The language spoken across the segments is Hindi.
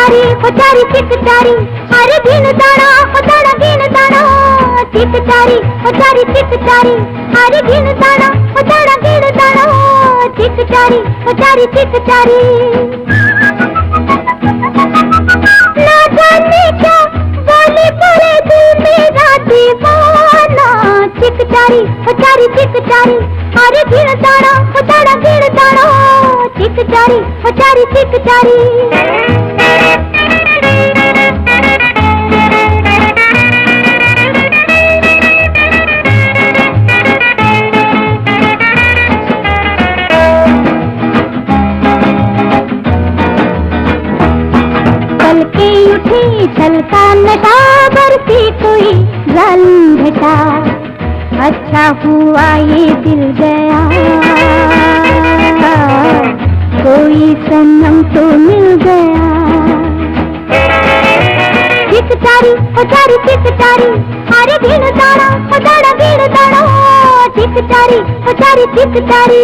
चिकचारी ओ चारी चिकचारी अरे गिन दाना ओ दाना गिन दाना चिकचारी ओ चारी चिकचारी अरे गिन दाना ओ दाना गिन दाना चिकचारी ओ चारी चिकचारी ना जाने क्या बोले बोले दिल मेरा दीवाना चिकचारी ओ चारी चिकचारी अरे गिन दाना ओ दाना गिन दाना चिकचारी ओ चारी चिकचारी छलका नशा बरसी कोई जालिम बेटा अच्छा हुआ ये दिल गया कोई सनम तो मिल गया चिकचारी ओ चारी चिकचारी अरे गिन दाना ओ दाना गिन दाना चिकचारी ओ चारी चिकचारी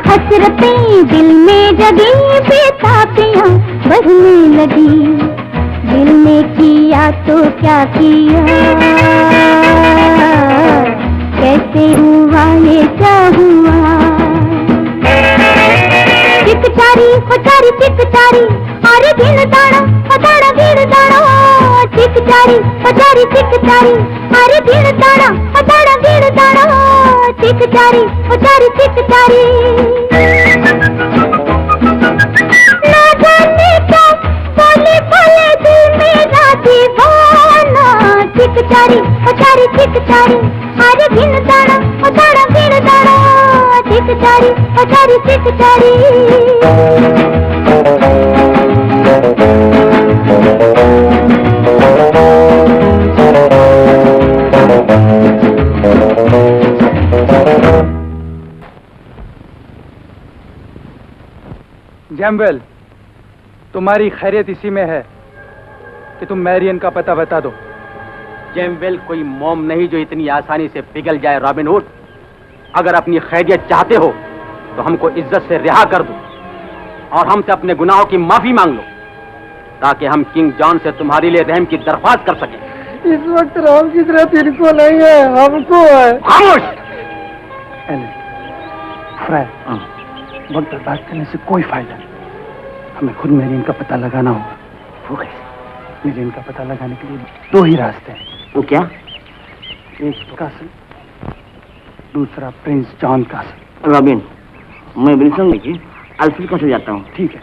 हसरतें दिल में जगी बेताबियां बढ़ने लगी दिल ने किया तो क्या किया कैसे हुआ ये क्या हुआ चिकचारी ओ चारी चिकचारी अरे गिन दाना ओ दाना गिन दाना चिकचारी ओ चारी चिकचारी अरे गिन दाना ओ दाना गिन दाना चिकचारी ओ चारी चिकचारी ना जाने क्या बोले बोले दिल मेरा दीवाना चिकचारी ओ चारी चिकचारी अरे गिन दाना ओ दाना गिन दाना चिकचारी ओ चारी चिकचारी जैम्वेल, तुम्हारी खैरियत इसी में है कि तुम मैरियन का पता बता दो। जैम्वेल कोई मोम नहीं जो इतनी आसानी से पिघल जाए रॉबिन हुड। अगर अपनी खैरियत चाहते हो तो हमको इज्जत से रिहा कर दो और हमसे अपने गुनाहों की माफी मांग लो ताकि हम किंग जॉन से तुम्हारे लिए रहम की दरख्वास्त कर सकें। इस वक्त राम की जरूरत इनको नहीं है, हमको है। खामोश! वक्त बर्बाद करने से कोई फायदा नहीं। हमें खुद मेरियन का पता लगाना होगा। वो कैसे? मेरियन का पता लगाने के लिए दो ही रास्ते हैं। वो क्या? एक कासल, दूसरा प्रिंस जॉन कासल। रॉबिन, मैं विल्सन लेके अल्फ्रेड को जाता हूँ। ठीक है।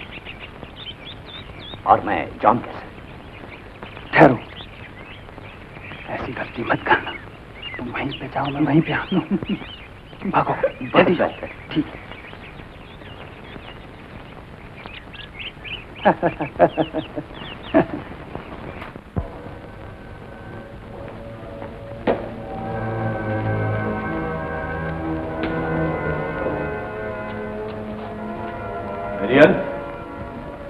और मैं जॉन कैसल। ठहरो, ऐसी गलती मत करना। तुम वहीं पे जाओ, मैं वहीं पे आऊँ। भागो जल्दी जाओ। ठीक है। मेरियन,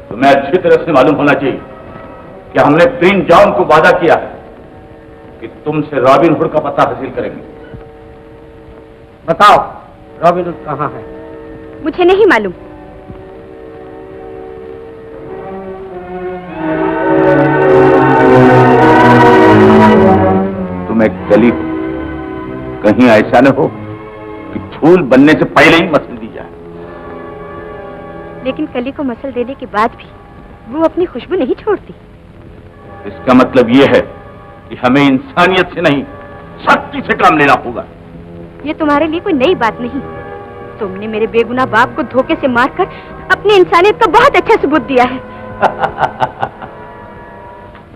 तुम्हें अच्छी तरह से मालूम होना चाहिए कि हमने प्रिंस जॉन को वादा किया है कि तुमसे रॉबिन हुड का पता हासिल करेंगे। बताओ, रॉबिन हुड कहाँ है? मुझे नहीं मालूम। तुम एक गली हो, कहीं ऐसा न हो कि फूल बनने से पहले ही मसल दी जाए। लेकिन कली को मसल देने के बाद भी वो अपनी खुशबू नहीं छोड़ती। इसका मतलब ये है कि हमें इंसानियत से नहीं, सख्ती से काम लेना होगा। ये तुम्हारे लिए कोई नई बात नहीं। तुमने मेरे बेगुनाह बाप को धोखे से मारकर अपनी इंसानियत का बहुत अच्छा सबूत दिया है।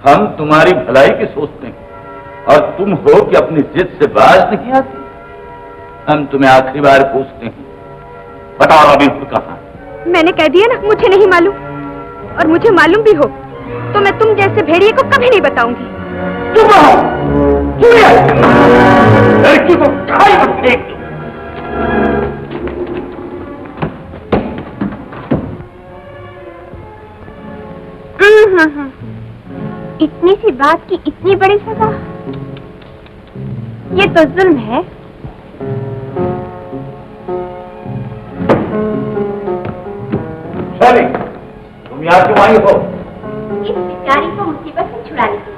हम तुम्हारी भलाई की सोचते हैं और तुम हो कि अपनी जिद से बाज नहीं आती। हम तुम्हें आखिरी बार पूछते हैं, बताओ रॉबिन हुड कहाँ? मैंने कह दिया ना, मुझे नहीं मालूम। और मुझे मालूम भी हो तो मैं तुम जैसे भेड़िए को कभी नहीं बताऊंगी। चुप रहो, लड़की को खाई पर फेंक दो। इतनी सी बात की इतनी बड़ी सजा, ये तो जुल्म है। शर्मी, तुम यहाँ क्यों आई हो? इस बेचारी को मुसीबत से छुड़ाने के लिए।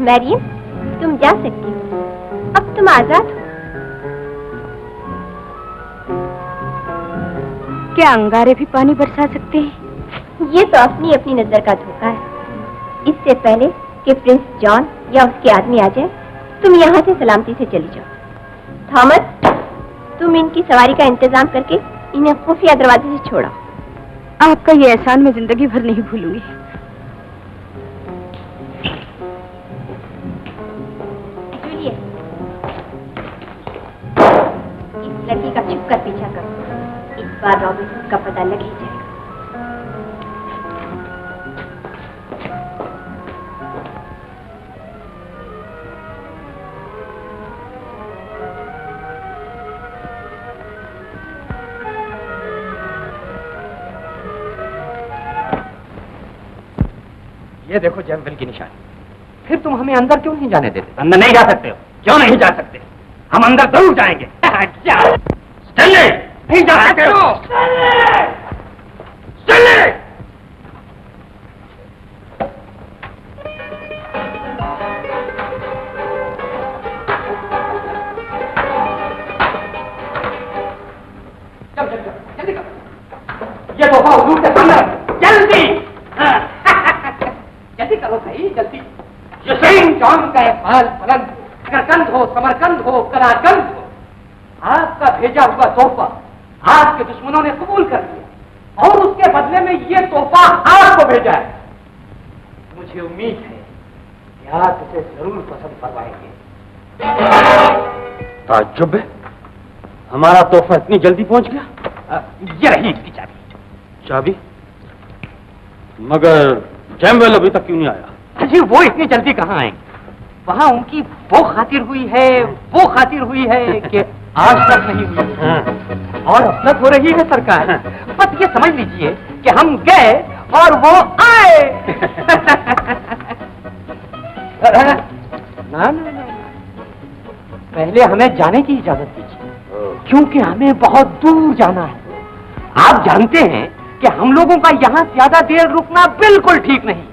मैरियम, तुम जा सकती हो, अब तुम आजाद हो। क्या अंगारे भी पानी बरसा सकते हैं? ये तो अपनी अपनी नजर का धोखा है। इससे पहले कि प्रिंस जॉन या उसके आदमी आ जाए, तुम यहाँ से सलामती से चली जाओ। थॉमस, तुम इनकी सवारी का इंतजाम करके इन्हें खुफिया दरवाजे से छोड़ो। आपका ये एहसान मैं जिंदगी भर नहीं भूलूंगी। जूलियट, इस लड़की का छुप कर पीछा करो। इस बार रॉबिन का पता लग ही जाएगा। ये देखो जैमविल की निशानी। फिर तुम हमें अंदर क्यों नहीं जाने देते? अंदर नहीं जा सकते हो। क्यों नहीं जा सकते? हम अंदर जरूर जाएंगे। स्टैनली, नहीं जा सकते हो। स्टैनली! जल्दी करो। ये तोहफा हुजूर के सामने जल्दी। जल्दी करो भाई, जल्दी। ये सेंट जॉन का एक बाल पलंग, शकरकंद हो, समरकंद हो, कलाकंद हो, आपका भेजा हुआ तोहफा आपके दुश्मनों ने कबूल कर लिया और उसके बदले में ये तोहफा आपको भेजा है। मुझे उम्मीद है कि आप इसे जरूर पसंद करवाएंगे। ताज्जुब है, हमारा तोहफा इतनी जल्दी पहुंच गया। ये रही इसकी चाबी। चाबी? मगर जैमवेल अभी तक क्यों नहीं आया? अजी वो इतनी जल्दी कहाँ आएंगे? वहाँ उनकी वो खातिर हुई है कि आज तक नहीं हुई और अब तक हो रही है सरकार। बस ये समझ लीजिए कि हम गए और वो आए। ना, पहले हमें जाने की इजाजत दीजिए, क्योंकि हमें बहुत दूर जाना है। आप जानते हैं कि हम लोगों का यहाँ ज्यादा देर रुकना बिल्कुल ठीक नहीं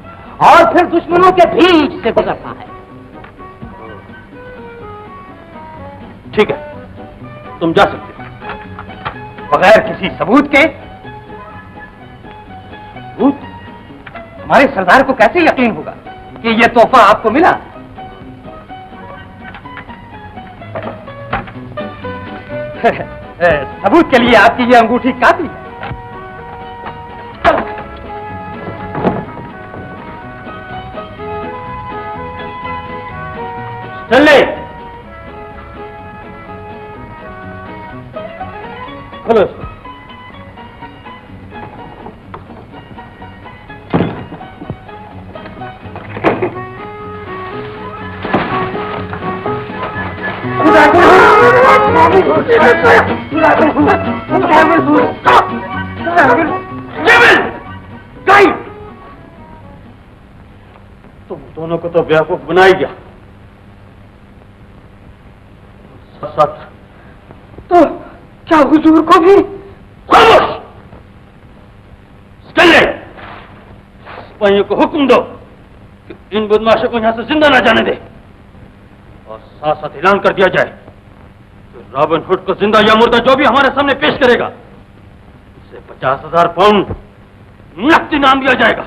और फिर दुश्मनों के बीच से गुजरना है। ठीक है, तुम जा सकते हो बगैर किसी सबूत के। सबूत? हमारे सरदार को कैसे यकीन होगा कि यह तोहफा आपको मिला? सबूत के लिए आपकी ये अंगूठी काफी है। चले चलो। तुम दोनों को तो बेवकूफ बना ही गया। सच तो क्या हुजूर को भी? खामोश! स्टैनली, सिपाहियों को हुक्म दो कि इन बदमाशों को यहां से जिंदा न जाने दे और साथ साथ ऐलान कर दिया जाए कि रॉबिन हुड को जिंदा या मुर्दा जो भी हमारे सामने पेश करेगा उसे 50,000 पाउंड नकद इनाम दिया जाएगा।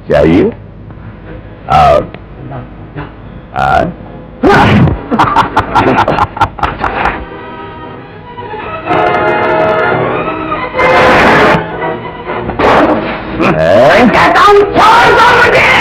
चाहिए? और कहता हूँ छोड़ दो मुझे।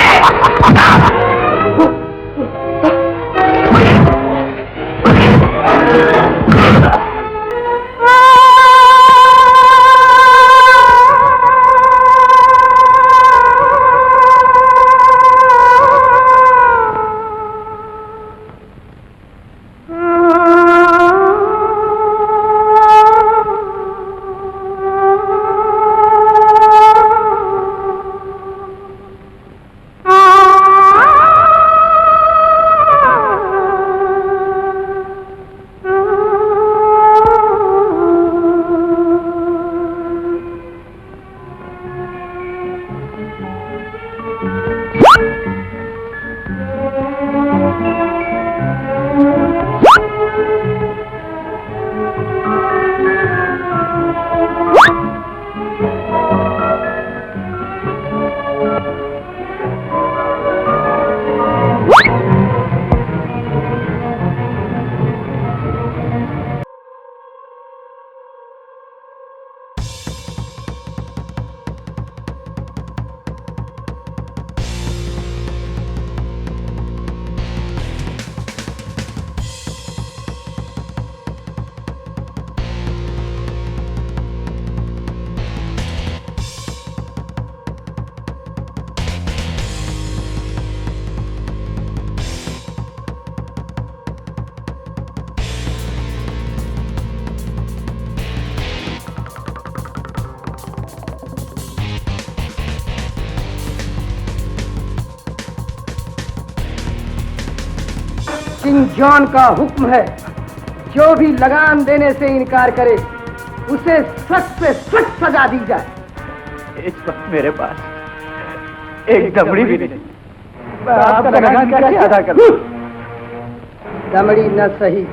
किंग जॉन का हुक्म है, जो भी लगान देने से इनकार करे उसे सख्त से सख्त सजा दी जाए। इस वक्त मेरे पास एक दमड़ी भी नहीं। मैं आपका लगान कैसे अदा करूं? दमड़ी न सही,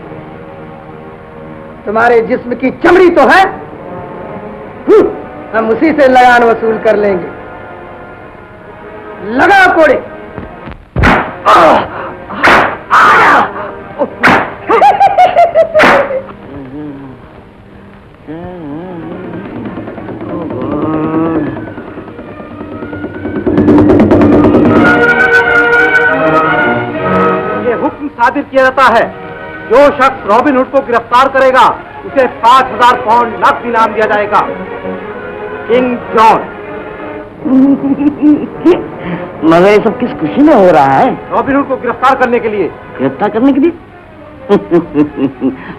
तुम्हारे जिस्म की चमड़ी तो है। हम उसी से लगान वसूल कर लेंगे। लगा कोड़े। ये हुक्म सादिर किया जाता है, जो शख्स रॉबिन हुड को गिरफ्तार करेगा उसे 5000 पाउंड नकद इनाम दिया जाएगा। King John. मगर ये सब किस खुशी में हो रहा है? रॉबिन हुड को गिरफ्तार करने के लिए। गिरफ्तार करने के लिए?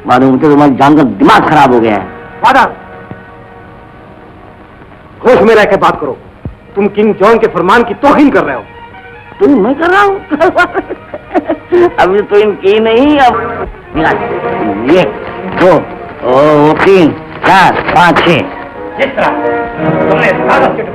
मालूम मुझे तुम्हारी जान का दिमाग खराब हो गया है। फादर, होश में रह के बात करो। तुम किंग जॉन के फरमान की तौहीन कर रहे हो। तुम मैं कर रहा हूँ? अभी तो इनकी नहीं। अब ये 2 3 4 5 6 जिस तरह तुमने